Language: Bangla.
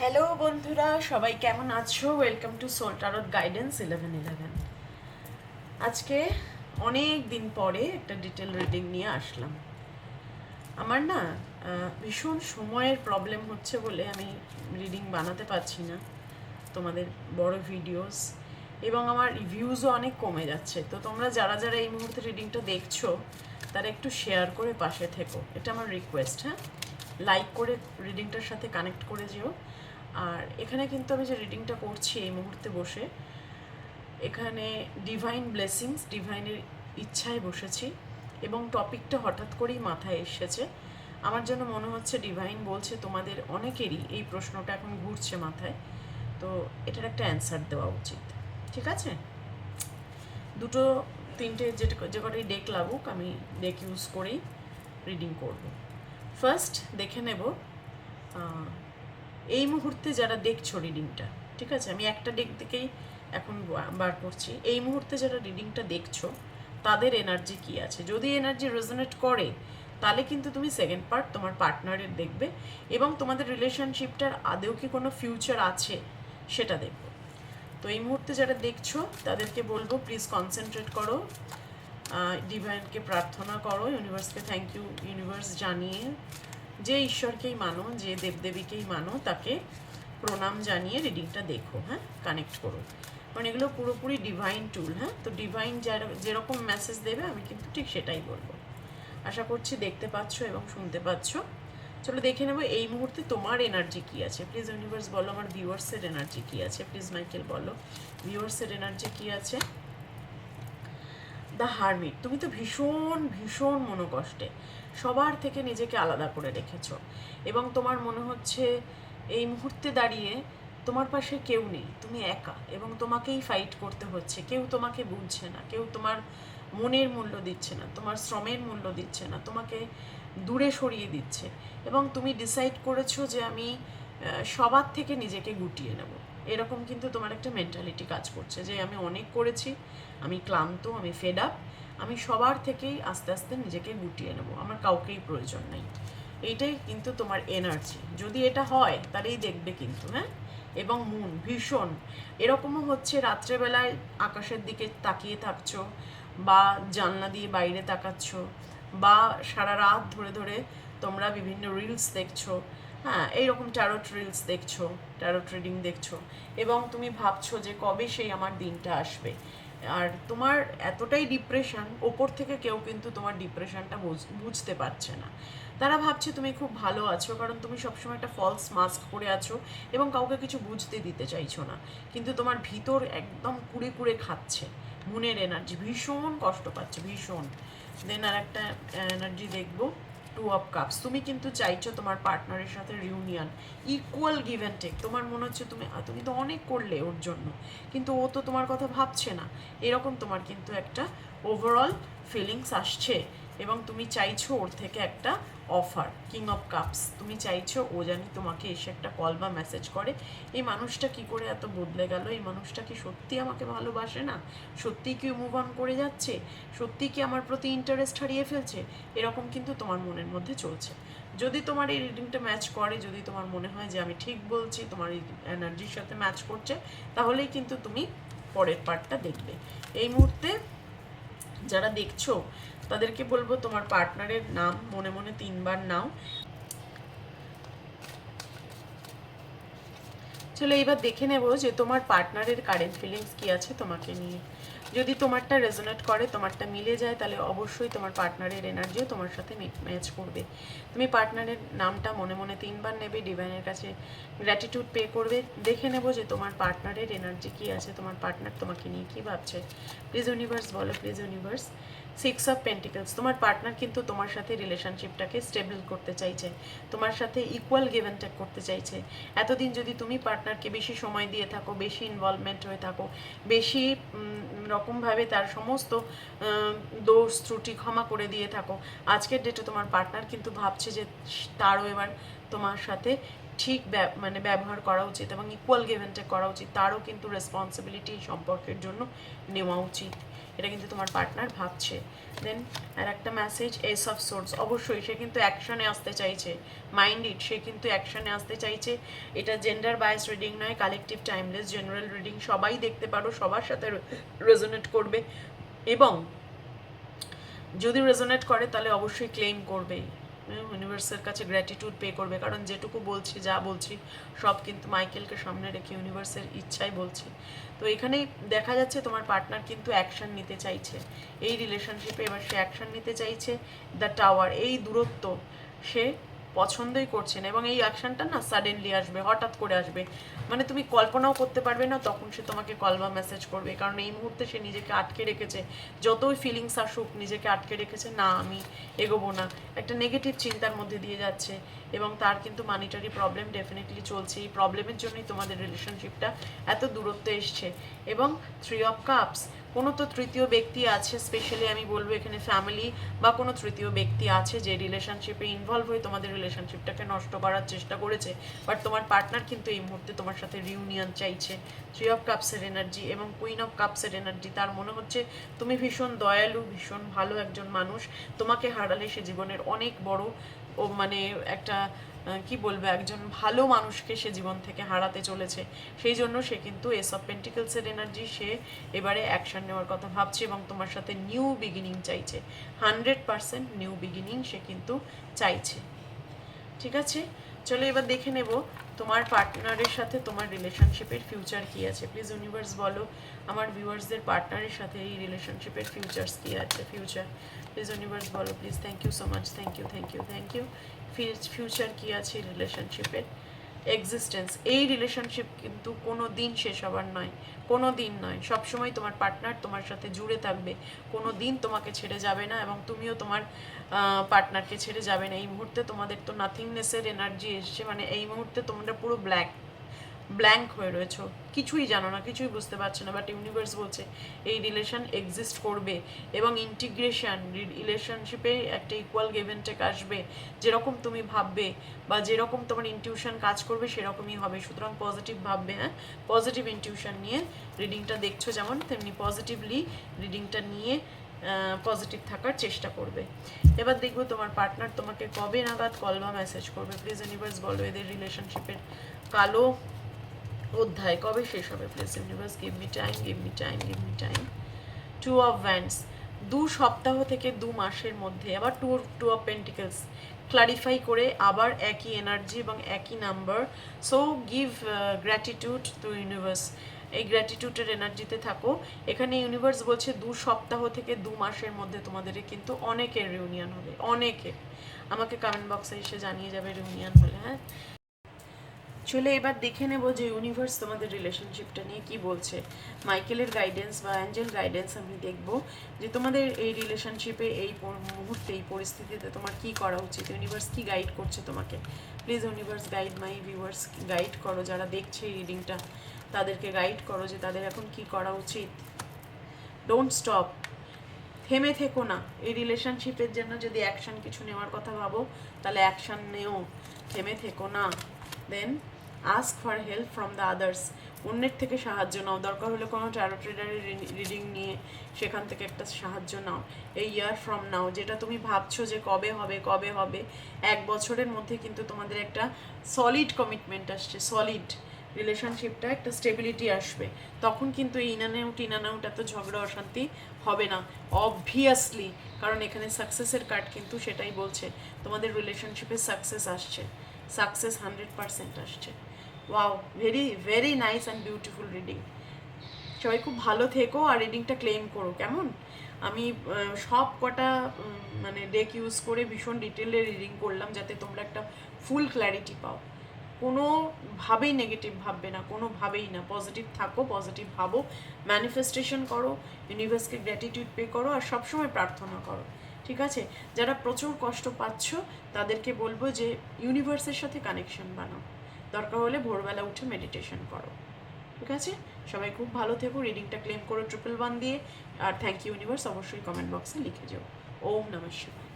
হ্যালো বন্ধুরা, সবাই কেমন আছো? Welcome to soul tarot guidance 1111। আজকে অনেক দিন পরে একটা ডিটেল রিডিং নিয়ে আসলাম। আমার না ভীষণ সময়ের প্রবলেম হচ্ছে বলে আমি রিডিং বানাতে পারছি না তোমাদের বড় ভিডিওস, এবং আমার ভিউজও অনেক কমে যাচ্ছে। তো তোমরা যারা যারা এই মুহূর্তে রিডিংটা দেখছো তারা একটু শেয়ার করে পাশে থেকো, এটা আমার রিকোয়েস্ট। হ্যাঁ, লাইক করে রিডিংটার সাথে কানেক্ট করে যেও। আর এখানে কিন্তু আমি যে রিডিংটা করছি এই মুহূর্তে বসে, এখানে ডিভাইন ব্লেসিংস, ডিভাইনের ইচ্ছায় বসেছি, এবং টপিকটা হঠাৎ করেই মাথায় এসেছে। আমার যেন মনে হচ্ছে ডিভাইন বলছে তোমাদের অনেকেরই এই প্রশ্নটা এখন ঘুরছে মাথায়, তো এটার একটা অ্যান্সার দেওয়া উচিত। ঠিক আছে, দুটো তিনটে যে কটাই ডেক লাগুক আমি ডেক ইউজ করেই রিডিং করব। ফার্স্ট দেখে নেব এই মুহূর্তে যারা দেখছো রিডিংটা। ঠিক আছে, আমি একটা ডেক থেকেই এখন বার করছি। এই মুহূর্তে যারা রিডিংটা দেখছো তাদের এনার্জি কি আছে। যদি এনার্জি রেজোনেট করে তাহলে কিন্তু তুমি সেকেন্ড পার্ট তোমার পার্টনারের দেখবে, এবং তোমাদের রিলেশনশিপটার আদৌ কি কোনো ফিউচার আছে সেটা দেখবো। তো এই মুহূর্তে যারা দেখছো তাদেরকে বলবো প্লিজ কনসেন্ট্রেট করো, ডিভাইনকে প্রার্থনা করো, ইউনিভার্সকে থ্যাংক ইউ ইউনিভার্স জানিয়ে, যে ঈশ্বরকেই মানো, যে দেবদেবীকেই মানো, তাকে প্রণাম জানিয়ে রিডিংটা দেখো। হ্যাঁ, কানেক্ট করো, কারণ এগুলো পুরোপুরি ডিভাইন টুল। হ্যাঁ, তো ডিভাইন যেরকম মেসেজ দেবে আমি কিন্তু ঠিক সেটাই বলবো। আশা করছি দেখতে পাচ্ছ এবং শুনতে পাচ্ছ। চলো দেখে নেবো এই মুহূর্তে তোমার এনার্জি কী আছে। প্লিজ ইউনিভার্স বলো আমার ভিউয়ার্সের এনার্জি কী আছে। প্লিজ মাইকেল বলো ভিউয়ার্সের এনার্জি কী আছে। দ্য হারমিট, তুমি তো ভীষণ ভীষণ মনোকষ্টে, সবার থেকে নিজেকে আলাদা করে রেখেছো, এবং তোমার মনে হচ্ছে এই মুহূর্তে দাঁড়িয়ে তোমার পাশে কেউ নেই, তুমি একা, এবং তোমাকেই ফাইট করতে হচ্ছে। কেউ তোমাকে বুঝছে না, কেউ তোমার মনের মূল্য দিচ্ছে না, তোমার শ্রমের মূল্য দিচ্ছে না, তোমাকে দূরে সরিয়ে দিচ্ছে, এবং তুমি ডিসাইড করেছো যে আমি সবার থেকে নিজেকে গুটিয়ে নেব। এরকম কিন্তু তোমার একটা মেন্টালিটি কাজ করছে যে আমি অনেক করেছি, আমি ক্লান্ত, আমি ফেড আপ, আমি সবার থেকেই আস্তে আস্তে নিজেকে গুটিয়ে নেব, আমার কাউকেই প্রয়োজন নেই। এইটাই কিন্তু তোমার এনার্জি। যদি এটা হয় তাহলেই দেখবে কিন্তু। হ্যাঁ, এবং মুন ভীষণ এরকমও হচ্ছে, রাত্রেবেলায় আকাশের দিকে তাকিয়ে থাকছো, বা জানলা দিয়ে বাইরে তাকাচ্ছ, বা সারা রাত ধরে ধরে তোমরা বিভিন্ন রিলস দেখছো। হ্যাঁ, এইরকম ট্যারোট রিলস দেখছো, ট্যারোট রিডিং দেখছো, এবং তুমি ভাবছো যে কবে সেই আমার দিনটা আসবে। আর তোমার এতটাই ডিপ্রেশন, ওপর থেকে কেউ কিন্তু তোমার ডিপ্রেশনটা বুঝতে পারছে না। তারা ভাবছে তুমি খুব ভালো আছো, কারণ তুমি সবসময় একটা ফলস মাস্ক পরে আছো এবং কাউকে কিছু বুঝতে দিতে চাইছো না, কিন্তু তোমার ভিতর একদম কুড়ে কুড়ে খাচ্ছে। মনের এনার্জি ভীষণ কষ্ট পাচ্ছে, ভীষণ। দেন আর একটা এনার্জি দেখবো, টু অফ কাপস। তুমি কিন্তু চাইছো তোমার পার্টনারের সাথে reunion, equal give and take. তোমার মনে হচ্ছে তুমি তো অনেক করলে ওর জন্য, কিন্তু ও তো তোমার কথা ভাবছে না। এরকম তোমার কিন্তু একটা ওভারঅল ফিলিংস আসছে, এবং তুমি চাইছো ওর থেকে একটা অফার, কিং অফ কাপস। তুমি চাইছো ও জানি তোমাকে এসে একটা কল বা মেসেজ করে, এই মানুষটা কি করে এত বদলে গেল, এই মানুষটা কি সত্যি আমাকে ভালোবাসে না, সত্যিই কি মুভ অন করে যাচ্ছে, সত্যিই কি আমার প্রতি ইন্টারেস্ট হারিয়ে ফেলছে। এরকম কিন্তু তোমার মনের মধ্যে চলছে। যদি তোমার এই রিডিংটা ম্যাচ করে, যদি তোমার মনে হয় যে আমি ঠিক বলছি, তোমার এই এনার্জির সাথে ম্যাচ করছে, তাহলেই কিন্তু তুমি পরের পার্টটা দেখবে। এই মুহূর্তে যারা দেখছো তাদেরকে বলবো তোমার পার্টনারের নাম মনে মনে 3বার নাও। চলো এবার দেখে নেব যে তোমার পার্টনারের কারেন্ট ফিলিংস কী আছে তোমাকে নিয়ে। যদি তোমারটা রেজোনেট করে, তোমারটা মিলে যায়, তাহলে অবশ্যই তোমার পার্টনারের এনার্জিও তোমার সাথে ম্যাচ করবে। তুমি পার্টনারের নামটা মনে মনে 3বার নেবে, ডিভাইনের কাছে গ্র্যাটিটিউড পে করবে। দেখে নেব যে তোমার পার্টনারের এনার্জি কী আছে, তোমার পার্টনার তোমাকে নিয়ে কী ভাবছে। প্লিজ ইউনিভার্স বলো, প্লিজ ইউনিভার্স। 6 অফ পেন্টিকলস, তোমার পার্টনার কিন্তু তোমার সাথে রিলেশনশিপটাকে স্টেবল করতে চাইছে, তোমার সাথে ইকুয়াল গিভ অ্যান্ড টেক করতে চাইছে। এতদিন যদি তুমি পার্টনারকে বেশি সময় দিয়ে থাকো, বেশি ইনভলভমেন্ট হয়ে থাকো, বেশি রকমভাবে তার সমস্ত দোষ ত্রুটি ক্ষমা করে দিয়ে থাকো, আজকের ডেটে তোমার পার্টনার কিন্তু ভাবছে যে তারও এবার তোমার সাথে ঠিক মানে ব্যবহার করা উচিত এবং ইকুয়াল গিভ অ্যান্ড টেক করা উচিত, তারও কিন্তু রেসপন্সিবিলিটি সম্পর্কের জন্য নেওয়া উচিত। এটা কিন্তু তোমার পার্টনার ভাবছে। দেন আর একটা মেসেজ, এস অফ সোর্স, অবশ্যই সে কিন্তু অ্যাকশনে আসতে চাইছে, মাইন্ড ইট, সে কিন্তু অ্যাকশনে আসতে চাইছে। এটা জেন্ডার বায়াস রিডিং নয়, কালেকটিভ টাইমলেস জেনারেল রিডিং, সবাই দেখতে পারো, সবার সাথে রেজোনেট করবে এবং যদি রেজোনেট করে তাহলে অবশ্যই ক্লেম করবেই, ইউনিভার্সের কাছে গ্র্যাটিটিউড পে করবে, কারণ যেটুকু বলছি, যা বলছি সব কিন্তু মাইকেলকে সামনে রেখে ইউনিভার্সের ইচ্ছাই বলছি। তো এখানেই দেখা যাচ্ছে তোমার পার্টনার কিন্তু অ্যাকশন নিতে চাইছে এই রিলেশনশিপে, এবার সে অ্যাকশন নিতে চাইছে। দ্য টাওয়ার, এই দূরত্ব সে পছন্দই করছে না এবং এই অ্যাকশনটা না সাডেনলি আসবে, হঠাৎ করে আসবে, মানে তুমি কল্পনাও করতে পারবে না, তখন সে তোমাকে কল বা মেসেজ করবে, কারণ এই মুহূর্তে সে নিজেকে আটকে রেখেছে, যতই ফিলিংস আসুক নিজেকে আটকে রেখেছে, না আমি এগোবো না, একটা নেগেটিভ চিন্তার মধ্যে দিয়ে যাচ্ছে এবং তার কিন্তু মানিটারি প্রবলেম ডেফিনেটলি চলছে। এই প্রবলেমের জন্যই তোমাদের রিলেশনশিপটা এত দূরত্বে এসছে। এবং 3 অফ কাপস, কোনো তো তৃতীয় ব্যক্তি আছে, স্পেশালি আমি বলবো এখানে ফ্যামিলি বা কোনো তৃতীয় ব্যক্তি আছে যে রিলেশনশিপে ইনভলভ হয়ে তোমাদের রিলেশনশিপটাকে নষ্ট করার চেষ্টা করেছে, বাট তোমার পার্টনার কিন্তু এই মুহূর্তে তোমার সাথে রিউনিয়ন চাইছে। 3 অফ কাপসের এনার্জি এবং কুইন অফ কাপসের এনার্জি, তার মনে হচ্ছে তুমি ভীষণ দয়ালু, ভীষণ ভালো একজন মানুষ, তোমাকে হারালে সে জীবনের অনেক বড় ও মানে একটা কি বলবো, একজন ভালো মানুষকে সে জীবন থেকে হারাতে চলেছে, সেই জন্য সে কিন্তু এস অফ পেন্টিকলসের এনার্জি, সে এবারে অ্যাকশন নেওয়ার কথা ভাবছে এবং তোমার সাথে নিউ বিগিনিং চাইছে, 100% নিউ বিগিনিং সে কিন্তু চাইছে। ঠিক আছে, চলো এবার দেখে নেব তোমার পার্টনারের সাথে তোমার রিলেশনশিপের ফিউচার কী আছে। প্লিজ ইউনিভার্স বলো আমার ভিউয়ার্সদের পার্টনারের সাথে এই রিলেশনশিপের ফিউচার্স কী আছে, ফিউচার প্লিজ ইউনিভার্স বলো please. Thank you so much, thank you thank you thank you. Future কী আছে রিলেশনশিপের, এক্সিস্টেন্স, এই রিলেশনশিপ কিন্তু কোনো দিন শেষ হবার নয়, কোনো দিন নয়, সবসময় তোমার পার্টনার তোমার সাথে জুড়ে থাকবে, কোনো দিন তোমাকে ছেড়ে যাবে না এবং তুমিও তোমার পার্টনারকে ছেড়ে যাবে না। এই মুহূর্তে তোমাদের তো নাথিংনেসের এনার্জি এসছে, মানে এই মুহূর্তে তোমরা পুরো ব্ল্যাঙ্ক হয়ে রয়েছো, কিছুই জানো না, কিছুই বুঝতে পারছো না, বাট ইউনিভার্স বলছে এই রিলেশন এক্সিস্ট করবে এবং ইন্টিগ্রেশন, রিলেশনশিপে একটা ইকুয়াল গিভ অ্যান্ড টেক আসবে, যেরকম তুমি ভাববে বা যেরকম তোমার ইনটিউশন কাজ করবে সেরকমই হবে। সুতরাং পজিটিভ ভাববে, হ্যাঁ, পজিটিভ ইনটিউশন নিয়ে রিডিংটা দেখছো যেমন, তেমনি পজিটিভলি রিডিংটা নিয়ে পজিটিভ থাকার চেষ্টা করবে। এবার দেখবো তোমার পার্টনার তোমাকে কবে নাগাদ কল বা মেসেজ করবে। প্লিজ ইউনিভার্স বলো এদের রিলেশনশিপের কালো অধ্যায় কবে শেষ হবে। Please universe give me time, give me time, give me time. 2 of wands, 2 সপ্তাহ থেকে 2 মাসের মধ্যে, আবার 2 অফ পেন্টিকলস, ক্লারিফাই করে আবার একই এনার্জি এবং একই number. So give gratitude two universe, এই গ্র্যাটিটিউডের এনার্জিতে থাকো। এখানে ইউনিভার্স বলছে 2 সপ্তাহ থেকে 2 মাসের মধ্যে তোমাদের কিন্তু অনেকের রিউনিয়ন হবে, অনেকের। আমাকে কমেন্ট বক্সে এসে জানিয়ে যাবে রিউনিয়ন হলে, হ্যাঁ। চলে এবার দেখে নেব যে ইউনিভার্স তোমাদের রিলেশনশিপটা নিয়ে কি বলছে। মাইকেলের গাইডেন্স বা অ্যাঞ্জেল গাইডেন্স আমি দেখব যে তোমাদের এই রিলেশনশিপে এই মুহূর্তে এই পরিস্থিতিতে তোমার কি করা উচিত, ইউনিভার্স কি গাইড করছে তোমাকে। Please universe guide my viewers, guide করো, যারা দেখছে এই রিডিংটা তাদেরকে গাইড করো যে তাদের এখন কি করা উচিত। ডোন্ট স্টপ, থেমে থেকো না, এই রিলেশনশিপের জন্য যদি অ্যাকশন কিছু নেওয়ার কথা ভাবো তাহলে অ্যাকশন নেও, থেমে থেকো না। Then ask for help from the others, অন্যের থেকে সাহায্য নাও, দরকার হলে কোনো ট্যারো ট্রেডারের রিডিং নিয়ে সেখান থেকে একটা সাহায্য নাও। এই ইয়ার ফ্রম নাও, যেটা তুমি ভাবছো যে কবে হবে কবে হবে, 1 বছরের মধ্যে কিন্তু তোমাদের একটা সলিড কমিটমেন্ট আসছে, সলিড রিলেশনশিপটা একটা স্টেবিলিটি আসবে, তখন কিন্তু এই ইন অ্যান্ড আউট এত ঝগড়া অশান্তি হবে না অবভিয়াসলি, কারণ এখানে সাকসেসের কার্ড কিন্তু সেটাই বলছে তোমাদের রিলেশনশিপে সাকসেস আসছে, সাকসেস 100% আসছে। Wow, very very nice and beautiful reading. সবাই খুব ভালো থেকো আর রিডিংটা ক্লেম করো, কেমন? আমি সব কটা মানে ডেক ইউজ করে ভীষণ ডিটেলে রিডিং করলাম যাতে তোমরা একটা ফুল ক্ল্যারিটি পাও। কোনোভাবেই নেগেটিভ ভাববে না, কোনোভাবেই না, পজিটিভ থাকো, পজিটিভ ভাবো, ম্যানিফেস্টেশন করো, ইউনিভার্সকে গ্র্যাটিটিউড পে করো আর সবসময় প্রার্থনা করো, ঠিক আছে? যারা প্রচুর কষ্ট পাচ্ছ তাদেরকে বলবো যে ইউনিভার্সের সাথে কানেকশন বানাও, দরকার হলে ভোরবেলা উঠে মেডিটেশন করো, ঠিক আছে? সবাই খুব ভালো থেকো, রিডিংটা ক্লেম করো 111 দিয়ে, আর থ্যাংক ইউ ইউনিভার্স অবশ্যই কমেন্ট বক্সে লিখে যাও। ওম নমঃ শিবায়।